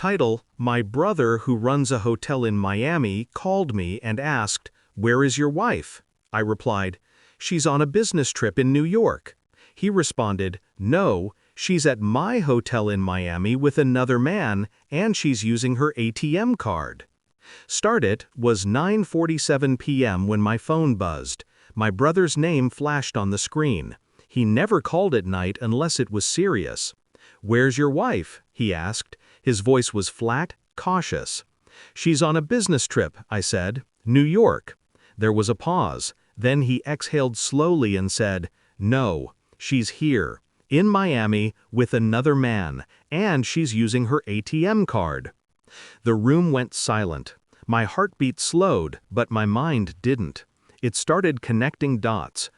Title: My brother who runs a hotel in Miami called me and asked, "Where is your wife?" I replied, "She's on a business trip in New York." He responded, "No, she's at my hotel in Miami with another man, and she's using her ATM card." Start it was 9:47 p.m. when my phone buzzed. My brother's name flashed on the screen. He never called at night unless it was serious. "Where's your wife?" he asked. His voice was flat, cautious. "She's on a business trip," I said. "New York." There was a pause. Then he exhaled slowly and said, "No, she's here, in Miami, with another man, and she's using her ATM card." The room went silent. My heartbeat slowed, but my mind didn't. It started connecting dots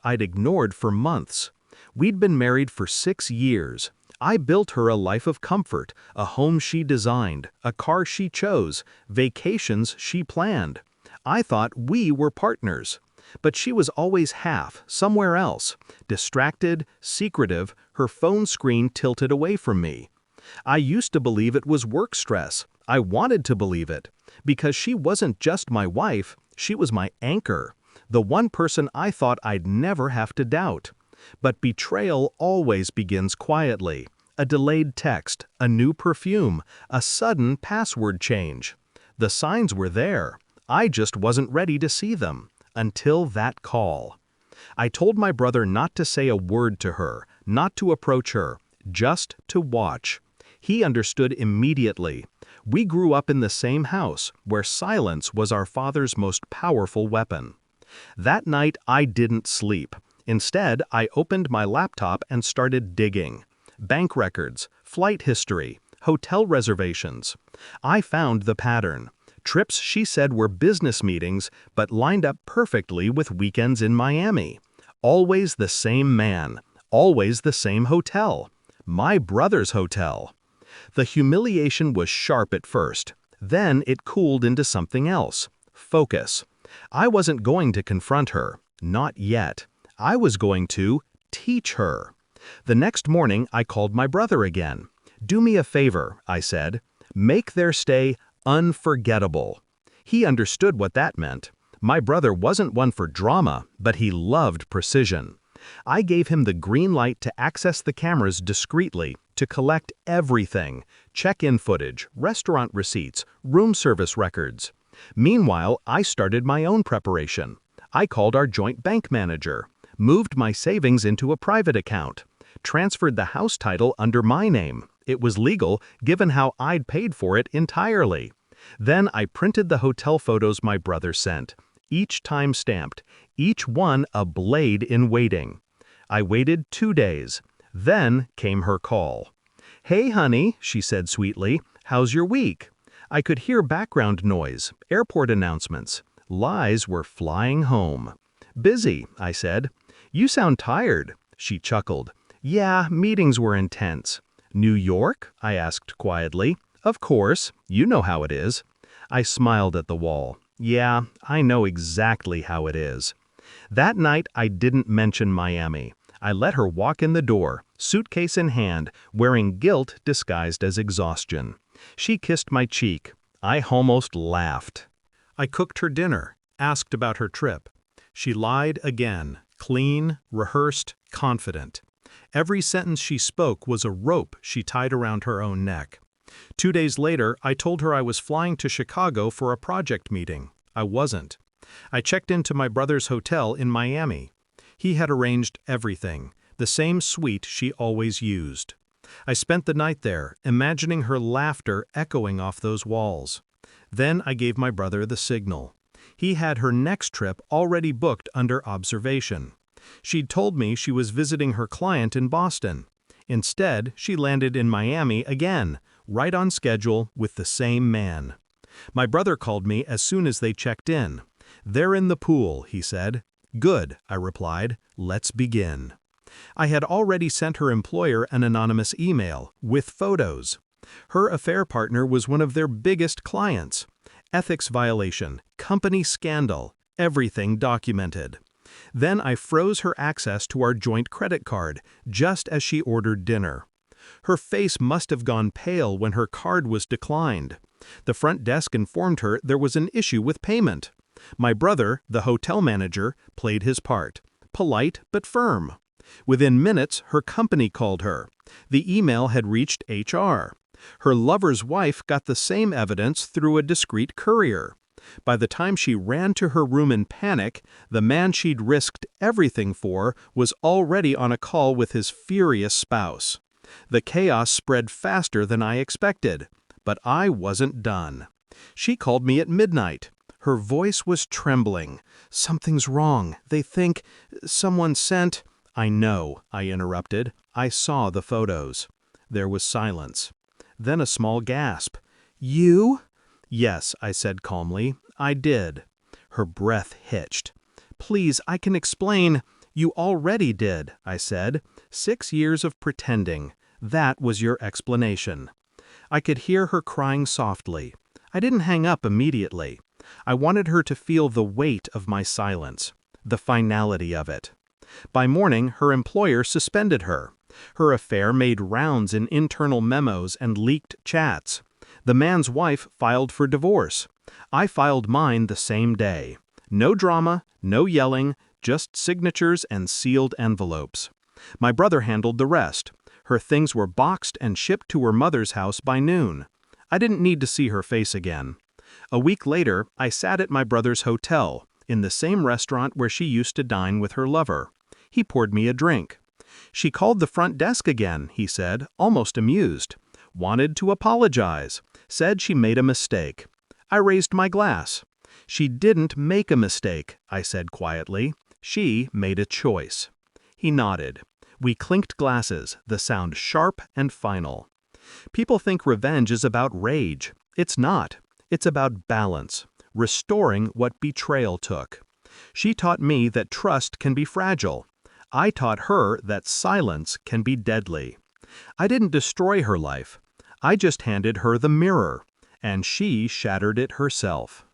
I'd ignored for months. We'd been married for 6 years. I built her a life of comfort, a home she designed, a car she chose, vacations she planned. I thought we were partners. But she was always half, somewhere else, distracted, secretive, her phone screen tilted away from me. I used to believe it was work stress. I wanted to believe it. Because she wasn't just my wife, she was my anchor, the one person I thought I'd never have to doubt. But betrayal always begins quietly. A delayed text, a new perfume, a sudden password change. The signs were there. I just wasn't ready to see them. Until that call. I told my brother not to say a word to her, not to approach her, just to watch. He understood immediately. We grew up in the same house, where silence was our father's most powerful weapon. That night I didn't sleep. Instead, I opened my laptop and started digging. Bank records, flight history, hotel reservations. I found the pattern. Trips she said were business meetings, but lined up perfectly with weekends in Miami. Always the same man. Always the same hotel. My brother's hotel. The humiliation was sharp at first. Then it cooled into something else. Focus. I wasn't going to confront her. Not yet. I was going to teach her. The next morning, I called my brother again. "Do me a favor," I said. "Make their stay unforgettable." He understood what that meant. My brother wasn't one for drama, but he loved precision. I gave him the green light to access the cameras discreetly, to collect everything: check-in footage, restaurant receipts, room service records. Meanwhile, I started my own preparation. I called our joint bank manager, moved my savings into a private account, transferred the house title under my name. It was legal, given how I'd paid for it entirely. Then I printed the hotel photos my brother sent, each time stamped, each one a blade in waiting. I waited 2 days. Then came her call. "Hey, honey," she said sweetly, "how's your week?" I could hear background noise, airport announcements. Lies were flying home. "Busy," I said. "You sound tired." She chuckled. "Yeah, meetings were intense." "New York?" I asked quietly. "Of course. You know how it is." I smiled at the wall. "Yeah, I know exactly how it is." That night, I didn't mention Miami. I let her walk in the door, suitcase in hand, wearing guilt disguised as exhaustion. She kissed my cheek. I almost laughed. I cooked her dinner, asked about her trip. She lied again, clean, rehearsed, confident. Every sentence she spoke was a rope she tied around her own neck. 2 days later, I told her I was flying to Chicago for a project meeting. I wasn't. I checked into my brother's hotel in Miami. He had arranged everything, the same suite she always used. I spent the night there, imagining her laughter echoing off those walls. Then I gave my brother the signal. He had her next trip already booked under observation. She'd told me she was visiting her client in Boston. Instead, she landed in Miami again, right on schedule with the same man. My brother called me as soon as they checked in. "They're in the pool," he said. "Good," I replied. "Let's begin." I had already sent her employer an anonymous email, with photos. Her affair partner was one of their biggest clients. Ethics violation, company scandal, everything documented. Then I froze her access to our joint credit card, just as she ordered dinner. Her face must have gone pale when her card was declined. The front desk informed her there was an issue with payment. My brother, the hotel manager, played his part, polite but firm. Within minutes, her company called her. The email had reached HR. Her lover's wife got the same evidence through a discreet courier. By the time she ran to her room in panic, the man she'd risked everything for was already on a call with his furious spouse. The chaos spread faster than I expected, but I wasn't done. She called me at midnight. Her voice was trembling. "Something's wrong. They think someone sent—" "I know," I interrupted. "I saw the photos." There was silence. Then a small gasp. "You?" "Yes," I said calmly. "I did." Her breath hitched. "Please, I can explain." "You already did," I said. 6 years of pretending. That was your explanation." I could hear her crying softly. I didn't hang up immediately. I wanted her to feel the weight of my silence, the finality of it. By morning, her employer suspended her. Her affair made rounds in internal memos and leaked chats. The man's wife filed for divorce. I filed mine the same day. No drama, no yelling, just signatures and sealed envelopes. My brother handled the rest. Her things were boxed and shipped to her mother's house by noon. I didn't need to see her face again. A week later, I sat at my brother's hotel, in the same restaurant where she used to dine with her lover. He poured me a drink. "She called the front desk again," he said, almost amused. "Wanted to apologize. Said she made a mistake." I raised my glass. "She didn't make a mistake," I said quietly. "She made a choice." He nodded. We clinked glasses, the sound sharp and final. People think revenge is about rage. It's not. It's about balance, restoring what betrayal took. She taught me that trust can be fragile. I taught her that silence can be deadly. I didn't destroy her life. I just handed her the mirror, and she shattered it herself.